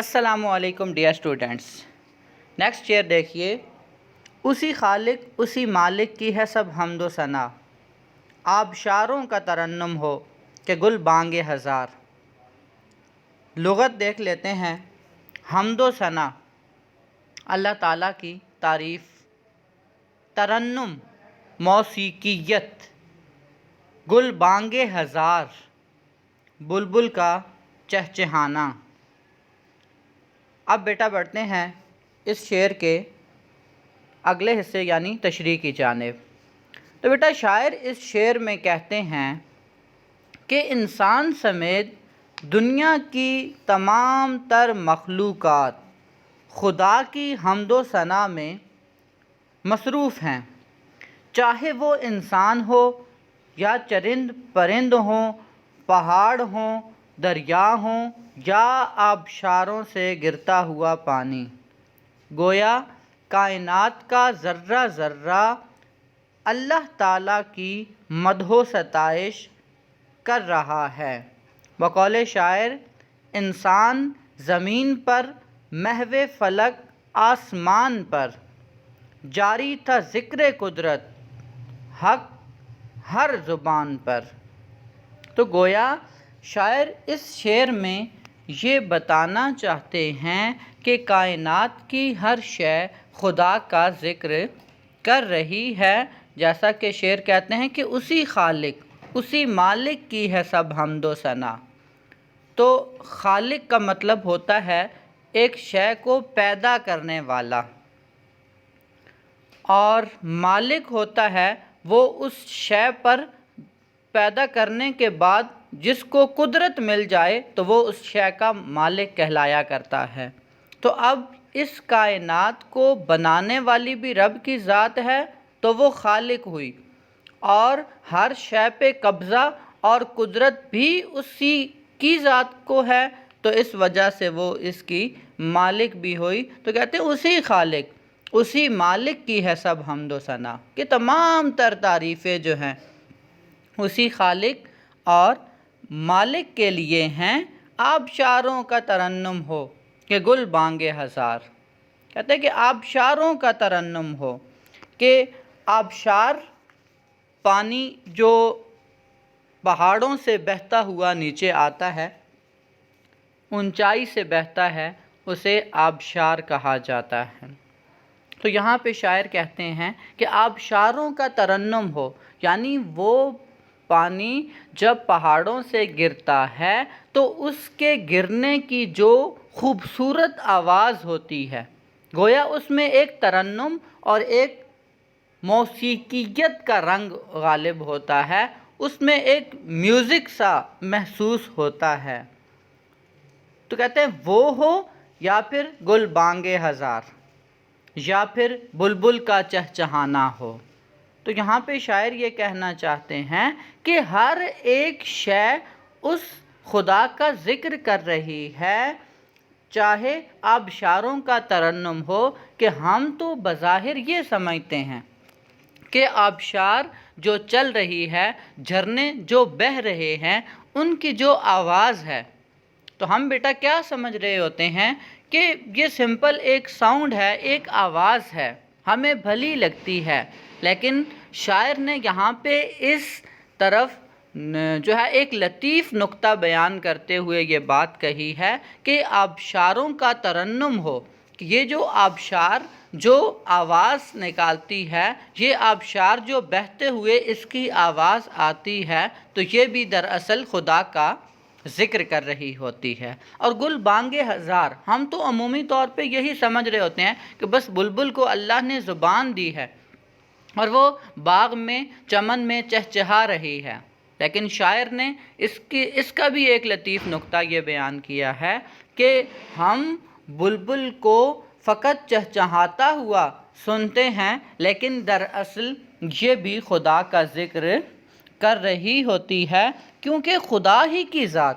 السلام علیکم dear students. Next شعر دیکھیے۔ اسی خالق اسی مالک کی ہے سب حمد و ثنا، آبشاروں کا ترنم ہو کہ گل بانگ ہزار۔ لغت دیکھ لیتے ہیں۔ حمد و ثنا اللہ تعالیٰ کی تعریف، ترنم موسیقیت، گل بانگ ہزار بلبل کا چہچہانا۔ اب بیٹا بڑھتے ہیں اس شعر کے اگلے حصے یعنی تشریح کی جانب۔ تو بیٹا شاعر اس شعر میں کہتے ہیں کہ انسان سمیت دنیا کی تمام تر مخلوقات خدا کی حمد و ثنا میں مصروف ہیں، چاہے وہ انسان ہو یا چرند پرند ہوں، پہاڑ ہوں، دریا ہوں یا آبشاروں سے گرتا ہوا پانی۔ گویا کائنات کا ذرہ ذرہ اللہ تعالیٰ کی مدح و ستائش کر رہا ہے۔ بقول شاعر، انسان زمین پر، محو فلک آسمان پر، جاری تھا ذکر قدرت حق ہر زبان پر۔ تو گویا شاعر اس شعر میں یہ بتانا چاہتے ہیں کہ کائنات کی ہر شے خدا کا ذکر کر رہی ہے، جیسا کہ شعر کہتے ہیں کہ اسی خالق اسی مالک کی ہے سب حمد و ثنا۔ تو خالق کا مطلب ہوتا ہے ایک شے کو پیدا کرنے والا، اور مالک ہوتا ہے وہ اس شے پر پیدا کرنے کے بعد جس کو قدرت مل جائے تو وہ اس شے کا مالک کہلایا کرتا ہے۔ تو اب اس کائنات کو بنانے والی بھی رب کی ذات ہے تو وہ خالق ہوئی، اور ہر شے پہ قبضہ اور قدرت بھی اسی کی ذات کو ہے، تو اس وجہ سے وہ اس کی مالک بھی ہوئی۔ تو کہتے ہیں اسی خالق اسی مالک کی ہے سب حمد و ثنا، کہ تمام تر تعریفیں جو ہیں اسی خالق اور مالک کے لیے ہیں۔ آبشاروں کا ترنم ہو کہ گل بانگ ہزار۔ کہتے ہیں کہ آبشاروں کا ترنم ہو، کہ آبشار پانی جو پہاڑوں سے بہتا ہوا نیچے آتا ہے، اونچائی سے بہتا ہے، اسے آبشار کہا جاتا ہے۔ تو یہاں پہ شاعر کہتے ہیں کہ آبشاروں کا ترنم ہو، یعنی وہ پانی جب پہاڑوں سے گرتا ہے تو اس کے گرنے کی جو خوبصورت آواز ہوتی ہے، گویا اس میں ایک ترنم اور ایک موسیقیت کا رنگ غالب ہوتا ہے، اس میں ایک میوزک سا محسوس ہوتا ہے۔ تو کہتے ہیں وہ ہو یا پھر گل بانگ ہزار، یا پھر بلبل کا چہچہانا ہو۔ تو یہاں پہ شاعر یہ کہنا چاہتے ہیں کہ ہر ایک شے اس خدا کا ذکر کر رہی ہے، چاہے آبشاروں کا ترنم ہو، کہ ہم تو بظاہر یہ سمجھتے ہیں کہ آبشار جو چل رہی ہے، جھرنے جو بہہ رہے ہیں، ان کی جو آواز ہے، تو ہم بیٹا کیا سمجھ رہے ہوتے ہیں کہ یہ سمپل ایک ساؤنڈ ہے، ایک آواز ہے، ہمیں بھلی لگتی ہے۔ لیکن شاعر نے یہاں پہ اس طرف جو ہے ایک لطیف نکتہ بیان کرتے ہوئے یہ بات کہی ہے کہ آبشاروں کا ترنم ہو، کہ یہ جو آبشار جو آواز نکالتی ہے، یہ آبشار جو بہتے ہوئے اس کی آواز آتی ہے، تو یہ بھی دراصل خدا کا ذکر کر رہی ہوتی ہے۔ اور گل بانگ ہزار، ہم تو عمومی طور پہ یہی سمجھ رہے ہوتے ہیں کہ بس بلبل کو اللہ نے زبان دی ہے اور وہ باغ میں چمن میں چہچہا رہی ہے، لیکن شاعر نے اس کا بھی ایک لطیف نکتہ یہ بیان کیا ہے کہ ہم بلبل کو فقط چہچہاتا ہوا سنتے ہیں، لیکن دراصل یہ بھی خدا کا ذکر کر رہی ہوتی ہے، کیونکہ خدا ہی کی ذات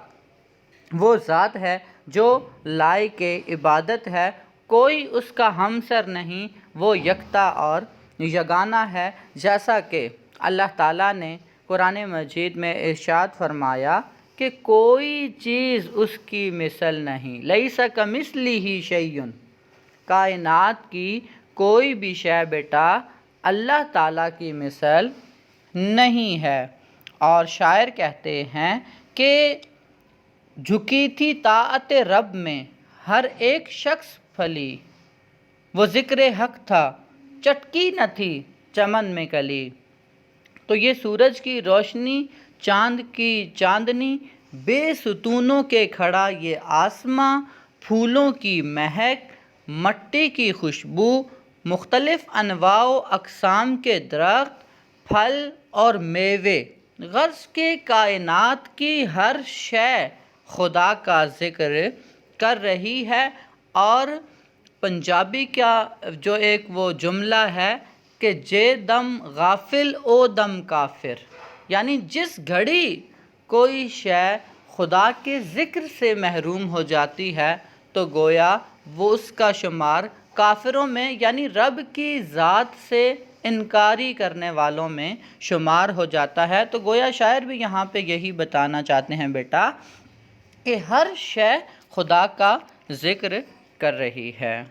وہ ذات ہے جو لائق عبادت ہے، کوئی اس کا ہمسر نہیں، وہ یکتا اور یگانہ ہے، جیسا کہ اللہ تعالیٰ نے قرآن مجید میں ارشاد فرمایا کہ کوئی چیز اس کی مثل نہیں، لیس کمثلہ شیء، کائنات کی کوئی بھی شے بیٹا اللہ تعالیٰ کی مثل نہیں ہے۔ اور شاعر کہتے ہیں کہ جھکی تھی طاعت رب میں ہر ایک شخص پھلی، وہ ذکر حق تھا چٹکی نہ تھی چمن میں کلی۔ تو یہ سورج کی روشنی، چاند کی چاندنی، بے ستونوں کے کھڑا یہ آسماں، پھولوں کی مہک، مٹی کی خوشبو، مختلف انواع و اقسام کے درخت، پھل اور میوے، غرض کہ کائنات کی ہر شے خدا کا ذکر کر رہی ہے۔ اور پنجابی کا جو ایک وہ جملہ ہے کہ جے دم غافل او دم کافر، یعنی جس گھڑی کوئی شے خدا کے ذکر سے محروم ہو جاتی ہے تو گویا وہ اس کا شمار کافروں میں، یعنی رب کی ذات سے انکاری کرنے والوں میں شمار ہو جاتا ہے۔ تو گویا شاعر بھی یہاں پہ یہی بتانا چاہتے ہیں بیٹا کہ ہر شے خدا کا ذکر کر رہی ہے۔